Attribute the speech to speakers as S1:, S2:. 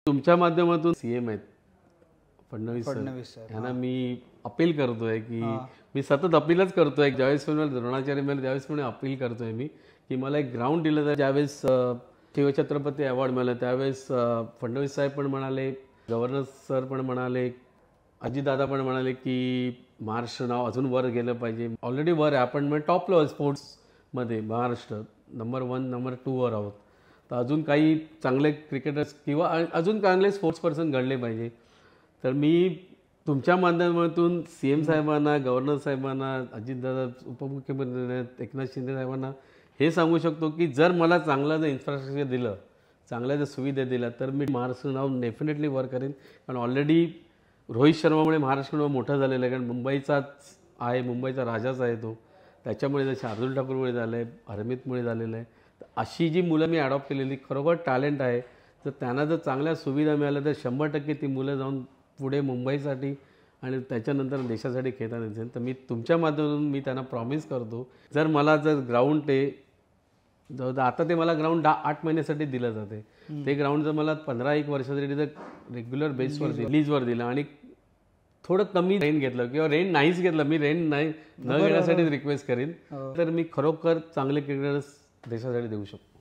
S1: तुमच्या माध्यमातून सीएम आहेत फडणवीस
S2: सर
S1: यांना मी अपील करतोय की मी सतत अपीलच करतोय. ज्यावेळेस मला द्रोणाचार्य मिळाले त्यावेळेस पण अपील करतोय मी की मला एक ग्राउंड दिलं. तर ज्यावेळेस शिवछत्रपती अवॉर्ड मिळाला त्यावेळेस फडणवीस साहेब पण म्हणाले, गव्हर्नर सर पण म्हणाले, अजितदादा पण म्हणाले की महाराष्ट्र नाव अजून वर गेलं पाहिजे. ऑलरेडी वर आहे आपण, म्हणजे टॉपला स्पोर्ट्समध्ये महाराष्ट्र नंबर 1 नंबर 2 वर आहोत. तर अजून काही चांगले क्रिकेटर्स किंवा अजून चांगले स्पोर्ट्स पर्सन घडले पाहिजे. तर मी तुमच्या माध्यमातून सीएम साहेबांना, गव्हर्नर साहेबांना, अजितदादा उपमुख्यमंत्री एकनाथ शिंदे साहेबांना हे सांगू शकतो की जर मला चांगलं जर इन्फ्रास्ट्रक्चर दिलं, चांगल्या जर सुविधा दिल्या तर मी महाराष्ट्र नाव डेफिनेटली वर करेन. कारण ऑलरेडी रोहित शर्मामुळे महाराष्ट्र मोठा झालेला आहे. कारण मुंबईचाच आहे, मुंबईचा राजाच आहे तो. त्याच्यामुळे शार्दूल ठाकूरमुळे झालं आहे, हरमितमुळे झालेलं आहे. तर अशी जी मुलं मी ॲडॉप्ट केलेली खरोखर टॅलेंट आहे. तर त्यांना जर चांगल्या सुविधा मिळाल्या तर 100% ती मुलं जाऊन पुढे मुंबईसाठी आणि त्याच्यानंतर देशासाठी खेळताना दिसेल. तर मी तुमच्या माध्यमातून मी त्यांना प्रॉमिस करतो, जर मला जर ग्राउंड आता ते मला ग्राउंड 8 महिन्यासाठी दिलं जाते. ते ग्राउंड जर मला 15-1 वर्षासाठी जर रेग्युलर बेसवर लीजवर दिलं आणि थोडं कमी रेंट घेतलं किंवा रेंट नाहीच घेतलं, मी रेंट नाही न घेण्यासाठी रिक्वेस्ट करेन, तर मी खरोखर चांगले क्रिकेटर्स देशासाठी देऊ शकतो.